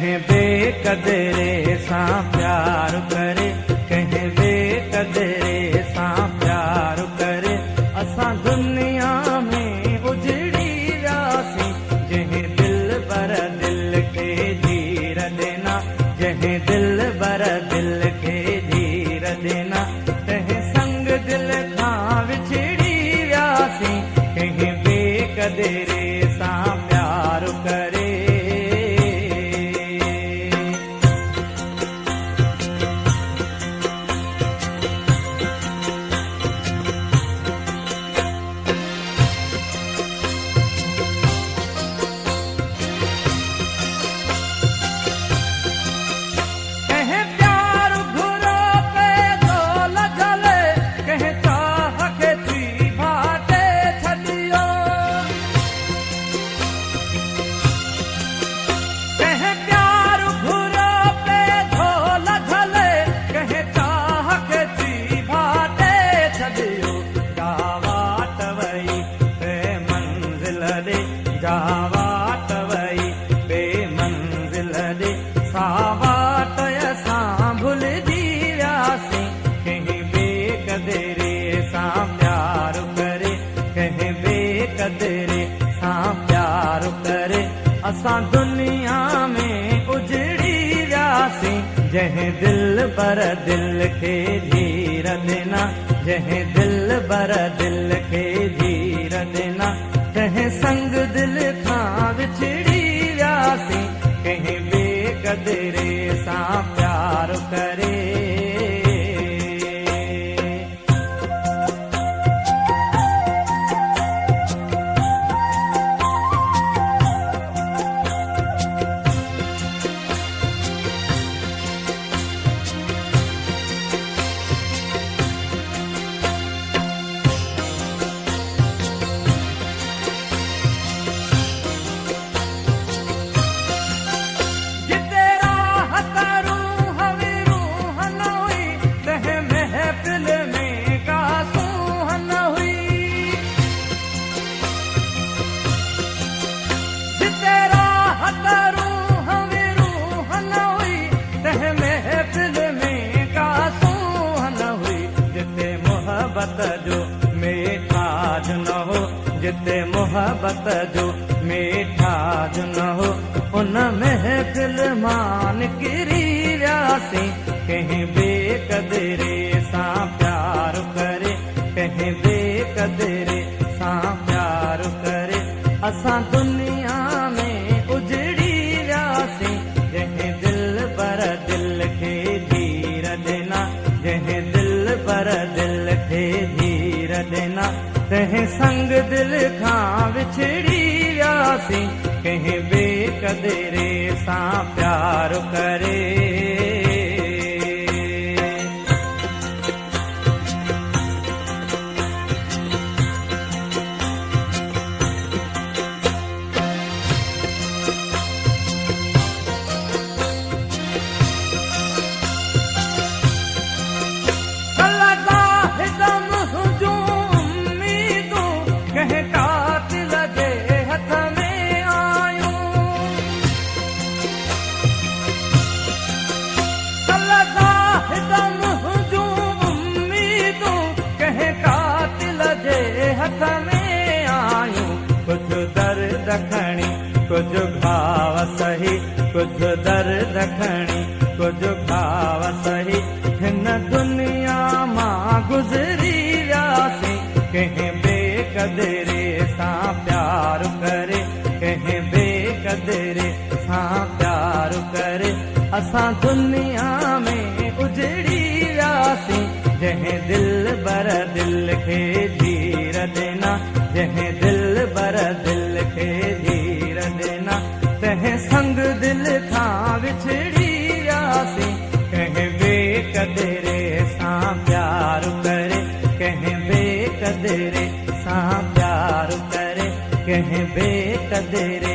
कंहिं बेक़दरे सां प्यार करे, कंहिं बेक़दरे सां प्यार करे। असां दुनिया में उजड़ी वियासीं, जंहिं दिल बर दिल खे जीर ॾिना, जंहिं दिल बर दिल खे जीर ॾिना। तंहिं संग दिल खां विछड़ी वियासीं, कंहिं बेक़दरे सां प्यार करे। जावाट वई बेमंज़िल ॾे, सावाट असां भुलिजी वियासीं, कंहिं बेक़दरे सां प्यार करे, कंहिं बेक़दरे सां प्यार करे। असां दुनिया में उजड़ी वियासीं, जंहिं दिल बर दिल खे जीर ॾिना, जंहिं दिल बर दिल खे जीर ॾिना। कंहिं संग दिल खां विछड़ी वियासीं, कंहिं बेक़दरे सां प्यार करे। जो मेठाज न हो, जिते मोहब्बत जो मेठाज न हो, उन महफ़िल मां निकिरी वियासीं, कंहिं बेक़दरे सां प्यार करे, कंहिं बेक़दरे सां प्यार करे। असां दुनिया में उजड़ी वियासीं, जंहिं दिल बर दिल खे जीर ॾिना, जंहिं दिल बर दिल खे जीर ॾिना। तंहिं संग दिल खां विछड़ी वियासीं, कंहिं बेक़दरे सां प्यार करे। कुझु दर्द खणी कुझु घाव सही, कुझु दर्द खणी कुझु घाव सही। हिन दुनिया मां गुज़री वियासीं, कंहिं बेक़दरे सां प्यार करे, कंहिं बेक़दरे सां प्यार करे। असां दुनिया में उजड़ी वियासीं, जंहिं दिल बर दिल खे जीर ॾिना, जंहिं दिल बर दिल खे जीर ॾिना। तंहिं संग दिल खां विछड़ी वियासीं, कंहिं बेक़दरे सां प्यार करे, कंहिं बेक़दरे सां प्यार करे, कंहिं बेक़दरे